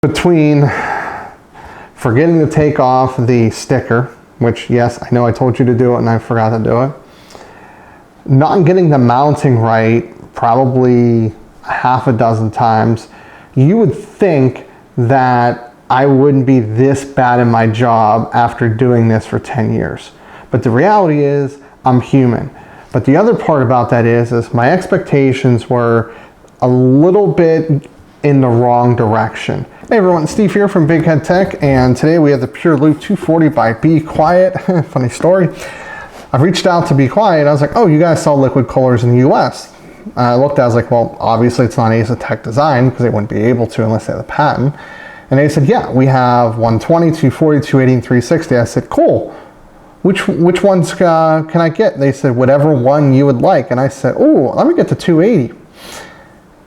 Between forgetting to take off the sticker, which yes, I know I told you to do it and I forgot to do it, not getting the mounting right probably half a dozen times, you would think that I wouldn't be this bad in my job after doing this for 10 years. But the reality is I'm human. But the other part about that is my expectations were a little bit in the wrong direction. Hey everyone, Steve here from Big Head Tech, and today we have the Pure Loop 240 by Be Quiet. Funny story. I reached out to Be Quiet. I was like, oh, you guys sell liquid coolers in the US. I looked, I was like, well, obviously it's not AIO Tech design because they wouldn't be able to unless they had a patent. And they said, yeah, we have 120, 240, 280, and 360. I said, cool. Which ones can I get? They said, whatever one you would like. And I said, oh, let me get the 280.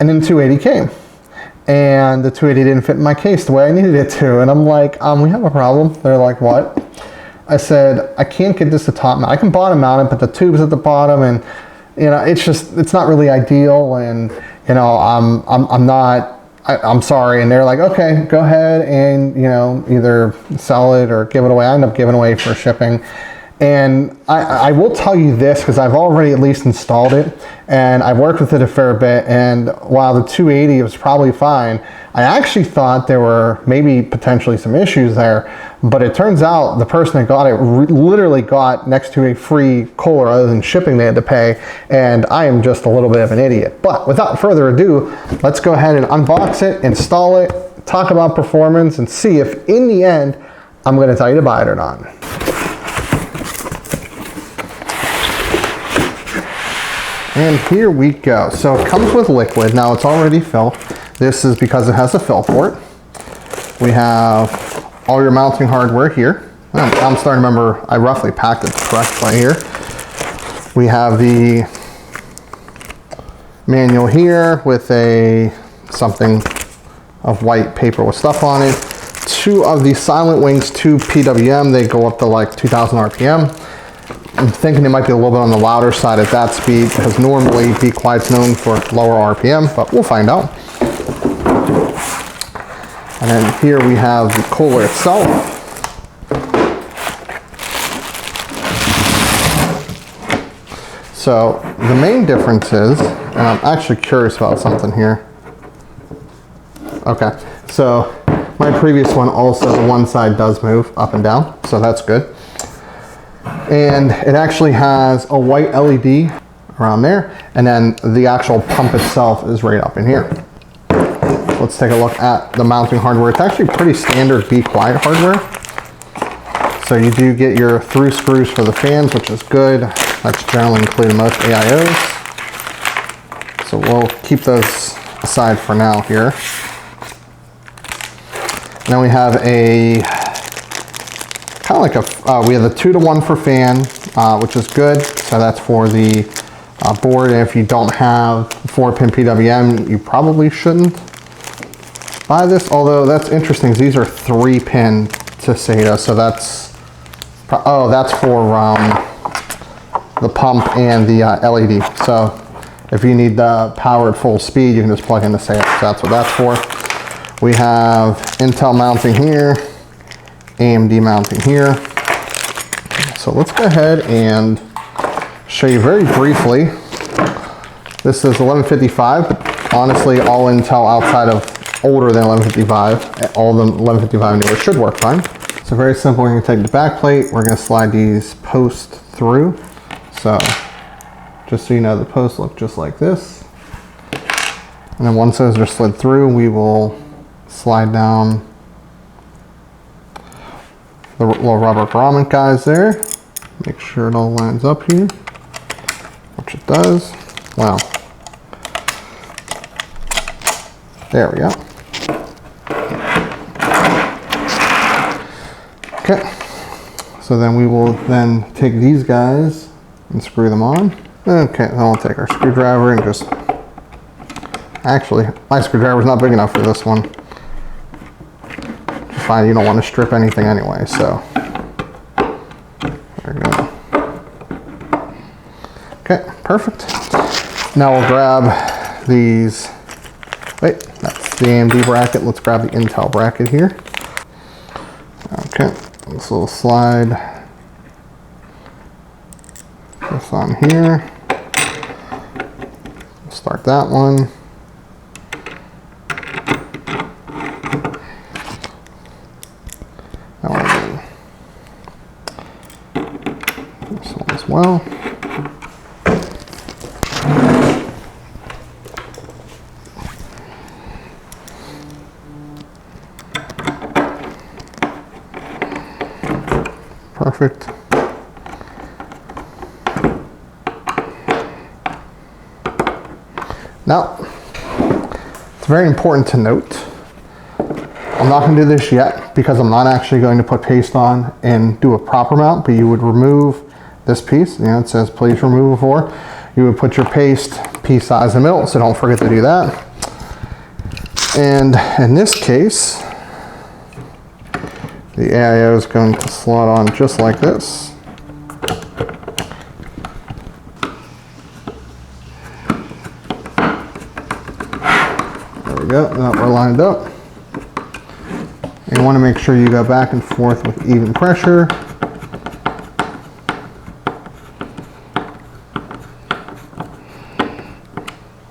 And then the 280 came. And the 280 didn't fit in my case the way I needed it to. And I'm like, we have a problem. They're like, what? I said, I can't get this to top mount. I can bottom mount it, but the tube's at the bottom, and you know, it's not really ideal. And you know, I'm sorry. And they're like, okay, go ahead and, you know, either sell it or give it away. I end up giving away for shipping. And I will tell you this, because I've already at least installed it and I've worked with it a fair bit, and while the 280 was probably fine, I actually thought there were maybe potentially some issues there, but it turns out the person that got it literally got next to a free cooler other than shipping they had to pay, and I am just a little bit of an idiot. But without further ado, let's go ahead and unbox it, install it, talk about performance, and see if in the end I'm going to tell you to buy it or not. And here we go. So it comes with liquid. Now it's already filled. This is because it has a fill port. We have all your mounting hardware here. I'm starting to remember, I roughly packed it correctly here. We have the manual here with something of white paper with stuff on it. Two of the Silent Wings 2 PWM. They go up to like 2000 RPM. I'm thinking it might be a little bit on the louder side at that speed, because normally Be Quiet's known for lower RPM, but we'll find out. And then here we have the cooler itself. So the main difference is, and I'm actually curious about something here. Okay, so my previous one also, the one side does move up and down, so that's good. And it actually has a white LED around there, and then the actual pump itself is right up in here. Let's take a look at the mounting hardware. It's actually pretty standard Be Quiet hardware. So you do get your through screws for the fans, which is good. That's generally included in most AIOs. So we'll keep those aside for now here. And then we have a kind of like we have the 2-to-1 for fan, which is good. So that's for the board. And if you don't have 4-pin PWM, you probably shouldn't buy this. Although that's interesting, these are 3-pin to SATA. So that's for the pump and the LED. So if you need the power at full speed, you can just plug in the SATA. So that's what that's for. We have Intel mounting here, AMD mounting here. So let's go ahead and show you very briefly. This is 1155, but honestly all Intel outside of older than 1155, all the 1155 newer should work fine. So very simple, we're going to take the back plate, we're going to slide these posts through. So just so you know, the posts look just like this. And then once those are slid through, we will slide down the little rubber grommet guys there. Make sure it all lines up here, which it does. Wow. There we go. Okay. So then we will then take these guys and screw them on. Okay, then we'll take our screwdriver and just... Actually, my screwdriver's not big enough for this one. Fine, you don't want to strip anything anyway, so there we go. Okay, perfect. Now we'll grab these. Wait, that's the AMD bracket. Let's grab the Intel bracket here. Okay, this little slide this on here. Start that one. This one as well. Perfect. Now, it's very important to note, I'm not going to do this yet because I'm not actually going to put paste on and do a proper mount, but you would remove this piece. You know, it says please remove before. You would put your paste piece size in the middle, so don't forget to do that. And in this case, the AIO is going to slot on just like this. There we go, now we're lined up. And you want to make sure you go back and forth with even pressure.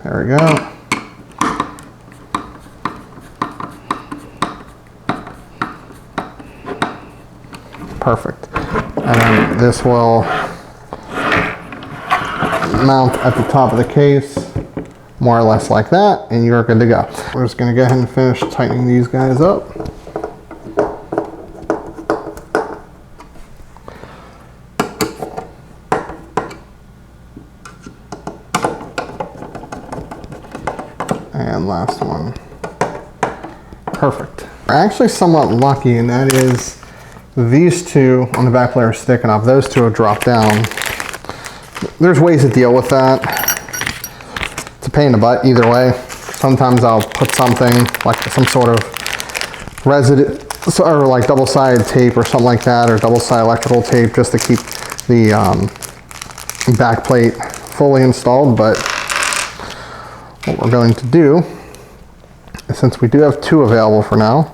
There we go. Perfect. And then this will mount at the top of the case, more or less like that, and you're good to go. We're just going to go ahead and finish tightening these guys up. And last one. Perfect. We're actually somewhat lucky, and that is these two on the back player are sticking up. Those two have dropped down. There's ways to deal with that. It's a pain in the butt either way. Sometimes I'll put something like some sort of residue or like double-sided tape or something like that, or double-sided electrical tape just to keep the back plate fully installed. But what we're going to do is, since we do have two available for now,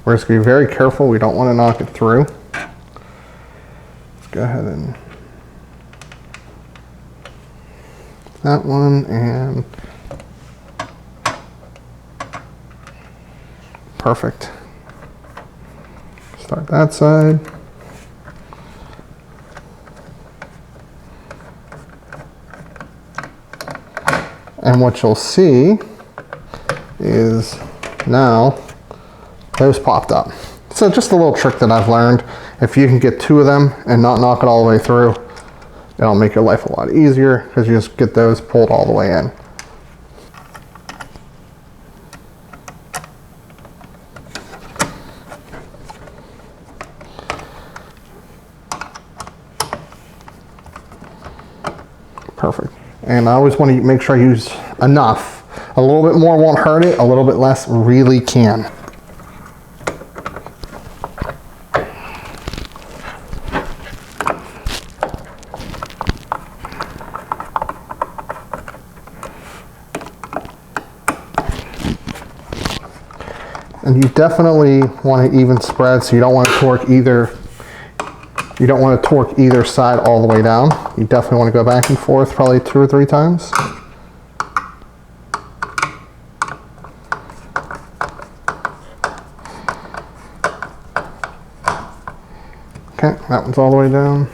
we're just going to be very careful. We don't want to knock it through. Let's go ahead and that one, and perfect. Start that side. And what you'll see is now those popped up. So just a little trick that I've learned. If you can get two of them and not knock it all the way through, it'll make your life a lot easier because you just get those pulled all the way in. Perfect. And I always want to make sure I use enough. A little bit more won't hurt it, a little bit less really can. And you definitely want to even spread, so you don't want to torque either. You don't want to torque either side all the way down. You definitely want to go back and forth probably 2 or 3 times. Okay, that one's all the way down.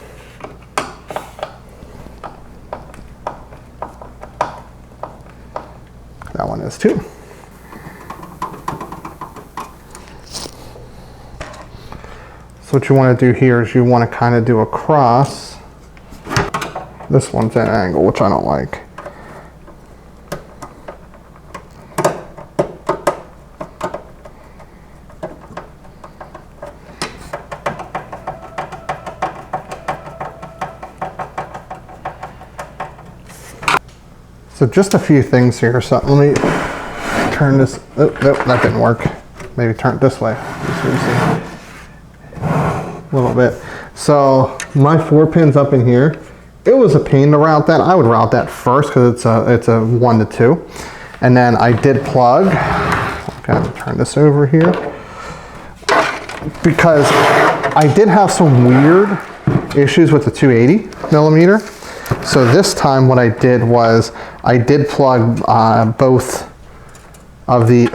That one is too. So what you want to do here is you want to kind of do a cross. This one's at an angle, which I don't like. So just a few things here. So let me turn this. Oh, nope, that didn't work. Maybe turn it this way. A little bit. So my 4 pins up in here, it was a pain to route that. I would route that first because it's a 1 to 2. And then I did plug, gotta turn this over here, because I did have some weird issues with the 280 millimeter. So this time what I did was I did plug both of the,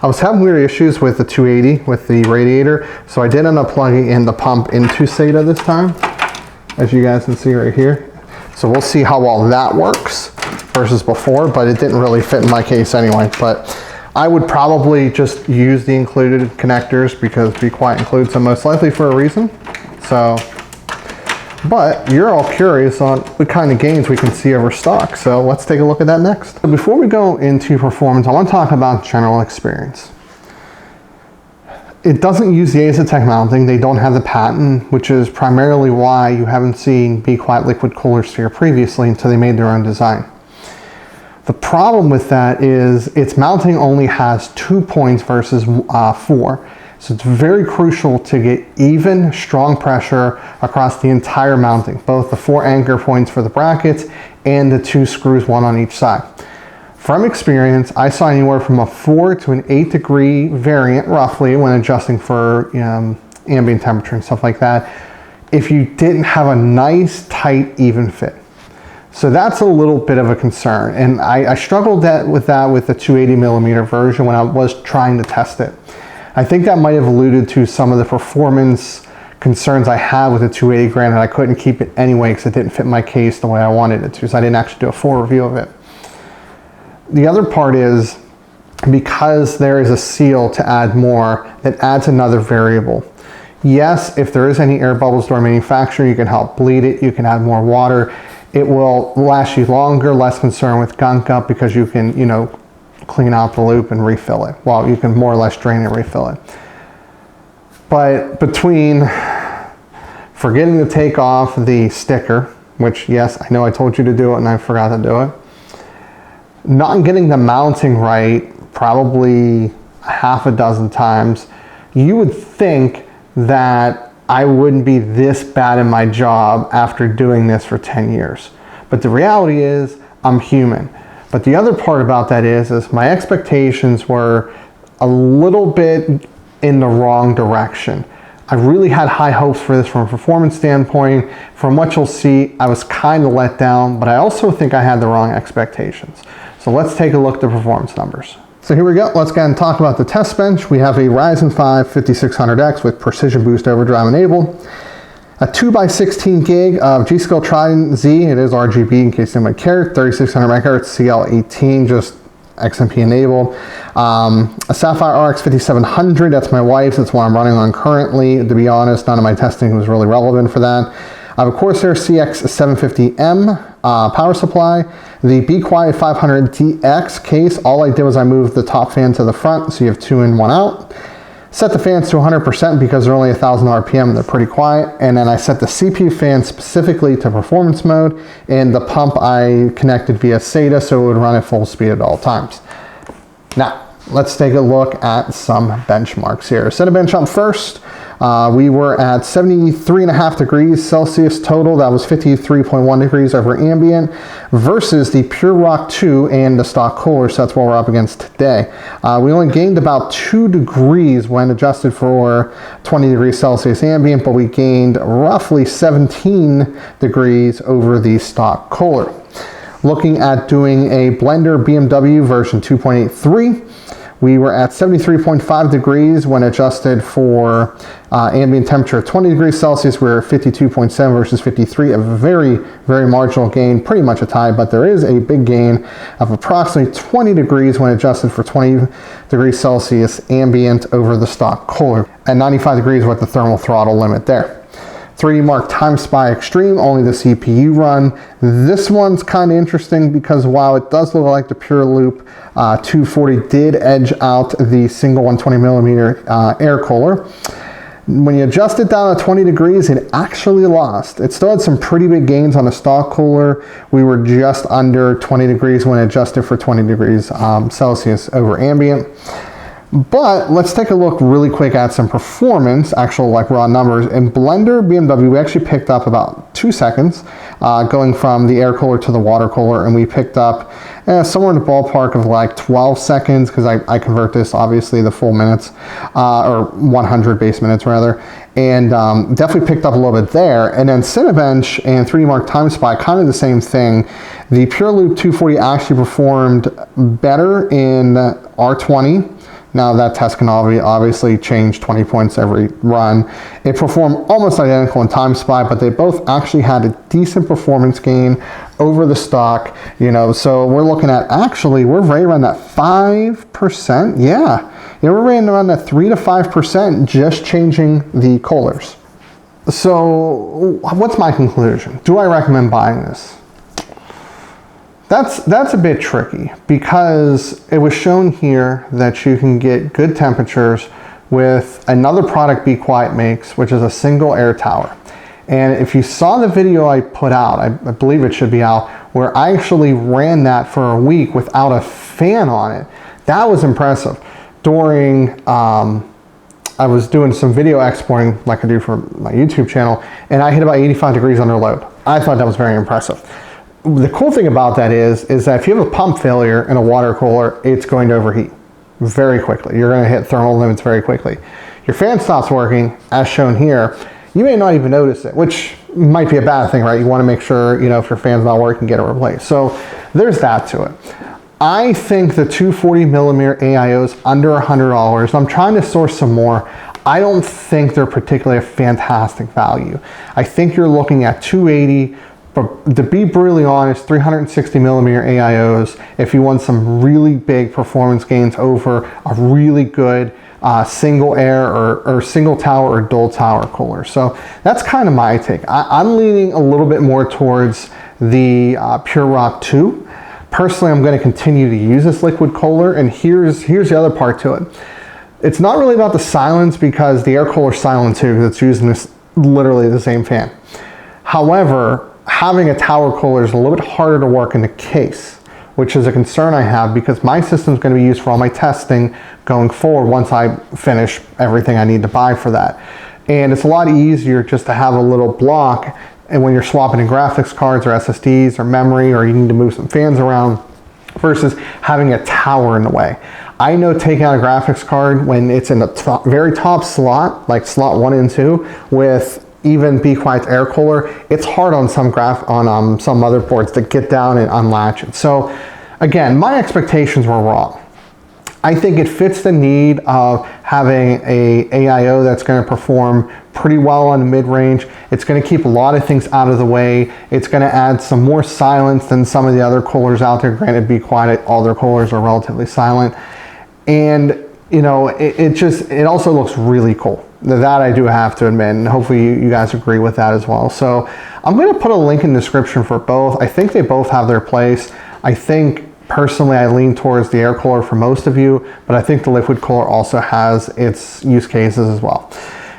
I was having weird issues with the 280 with the radiator. So I did end up plugging in the pump into SATA this time, as you guys can see right here. So we'll see how well that works versus before, but it didn't really fit in my case anyway. But I would probably just use the included connectors because Be Quiet includes them most likely for a reason. So, but you're all curious on what kind of gains we can see over stock. So let's take a look at that next. So before we go into performance, I want to talk about general experience. It doesn't use the Asetek mounting. They don't have the patent, which is primarily why you haven't seen Be Quiet liquid cooler sphere previously until they made their own design. The problem with that is its mounting only has 2 points versus 4. So it's very crucial to get even strong pressure across the entire mounting, both the 4 anchor points for the brackets and the 2 screws, 1 on each side. From experience, I saw anywhere from a 4 to an 8 degree variant roughly when adjusting for ambient temperature and stuff like that, if you didn't have a nice, tight, even fit. So that's a little bit of a concern. And I struggled with that with the 280 millimeter version when I was trying to test it. I think that might have alluded to some of the performance concerns I had with the 280. Granted, I couldn't keep it anyway because it didn't fit my case the way I wanted it to, so I didn't actually do a full review of it. The other part is, because there is a seal to add more, that adds another variable. Yes, if there is any air bubbles during manufacture, you can help bleed it, you can add more water. It will last you longer, less concerned with gunk up because you can, clean out the loop and refill it. Well, you can more or less drain and refill it. But between forgetting to take off the sticker, which yes, I know I told you to do it and I forgot to do it, not getting the mounting right probably half a dozen times, you would think that I wouldn't be this bad in my job after doing this for 10 years. But the reality is I'm human. But the other part about that is my expectations were a little bit in the wrong direction. I really had high hopes for this from a performance standpoint. From what you'll see, I was kind of let down, but I also think I had the wrong expectations. So let's take a look at the performance numbers. So here we go. Let's go ahead and talk about the test bench. We have a Ryzen 5 5600X with Precision Boost Overdrive enabled. A 2x16 gig of G-Skill Trident Z, it is RGB in case anyone cared, 3600 MHz CL18, just XMP enabled. A Sapphire RX 5700, that's my wife's, that's what I'm running on currently. To be honest, none of my testing was really relevant for that. I have a Corsair CX750M power supply. The Be Quiet 500DX case, all I did was I moved the top fan to the front, so you have 2 in, 1 out. Set the fans to 100% because they're only 1,000 RPM, they're pretty quiet. And then I set the CPU fan specifically to performance mode, and the pump I connected via SATA so it would run at full speed at all times. Now, let's take a look at some benchmarks here. Set a bench up first. We were at 73.5 degrees Celsius total. That was 53.1 degrees over ambient versus the Pure Rock 2 and the stock cooler. So that's what we're up against today. We only gained about 2 degrees when adjusted for 20 degrees Celsius ambient, but we gained roughly 17 degrees over the stock cooler. Looking at doing a blender BMW version 2.83. We were at 73.5 degrees when adjusted for ambient temperature of 20 degrees Celsius. We were at 52.7 versus 53, a very, very marginal gain, pretty much a tie, but there is a big gain of approximately 20 degrees when adjusted for 20 degrees Celsius ambient over the stock cooler. At 95 degrees with the thermal throttle limit there. 3D Mark Time Spy Extreme, only the CPU run. This one's kind of interesting because while it does look like the Pure Loop 240 did edge out the single 120 millimeter air cooler, when you adjust it down to 20 degrees, it actually lost. It still had some pretty big gains on the stock cooler. We were just under 20 degrees when adjusted for 20 degrees Celsius over ambient. But let's take a look really quick at some performance, actual like raw numbers. In Blender BMW, we actually picked up about 2 seconds, going from the air cooler to the water cooler, and we picked up somewhere in the ballpark of like 12 seconds, because I convert this obviously the full minutes, or 100 base minutes rather, and definitely picked up a little bit there. And then Cinebench and 3D Mark Time Spy, kind of the same thing. The Pure Loop 240 actually performed better in R20. Now that test can obviously change 20 points every run. It performed almost identical in Time Spy, but they both actually had a decent performance gain over the stock, you know, so we're looking at, actually, we're right around that 5%. Yeah, we're right around that 3 to 5% just changing the coolers. So what's my conclusion? Do I recommend buying this? That's a bit tricky, because it was shown here that you can get good temperatures with another product Be Quiet makes, which is a single air tower. And if you saw the video I put out, I believe it should be out, where I actually ran that for a week without a fan on it. That was impressive. During, I was doing some video exporting like I do for my YouTube channel, and I hit about 85 degrees under load. I thought that was very impressive. The cool thing about that is that if you have a pump failure in a water cooler, it's going to overheat very quickly. You're going to hit thermal limits very quickly. Your fan stops working, as shown here. You may not even notice it, which might be a bad thing, right? You want to make sure, you know, if your fan's not working, get it replaced. So there's that to it. I think the 240 millimeter AIO is under $100. I'm trying to source some more. I don't think they're particularly a fantastic value. I think you're looking at 280. But to be brutally honest, 360 millimeter AIOs, if you want some really big performance gains over a really good single air or single tower or dual tower cooler. So that's kind of my take. I'm leaning a little bit more towards the Pure Rock 2. Personally, I'm going to continue to use this liquid cooler, and here's the other part to it. It's not really about the silence, because the air cooler is silent too, because it's using this literally the same fan. However, having a tower cooler is a little bit harder to work in the case, which is a concern I have, because my system is going to be used for all my testing going forward once I finish everything I need to buy for that. And it's a lot easier just to have a little block, and when you're swapping in graphics cards or SSDs or memory, or you need to move some fans around, versus having a tower in the way. I know taking out a graphics card when it's in the very top slot, like slot 1 and 2, with even Be Quiet's air cooler, it's hard on some some motherboards to get down and unlatch it. So again, my expectations were wrong. I think it fits the need of having a AIO that's going to perform pretty well on the mid-range. It's going to keep a lot of things out of the way. It's going to add some more silence than some of the other coolers out there. Granted, Be Quiet, all their coolers are relatively silent. And you know, it also looks really cool. That I do have to admit, and hopefully you guys agree with that as well. So I'm going to put a link in the description for both. I think they both have their place. I think personally I lean towards the air cooler for most of you, but I think the liquid cooler also has its use cases as well.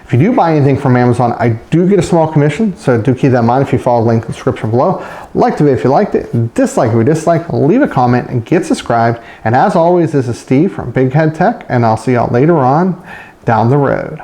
If you do buy anything from Amazon, I do get a small commission, so do keep that in mind if you follow the link in the description below. Like the video if you liked it, dislike if you dislike, leave a comment and get subscribed. And as always, this is Steve from Big Head Tech, and I'll see y'all later on down the road.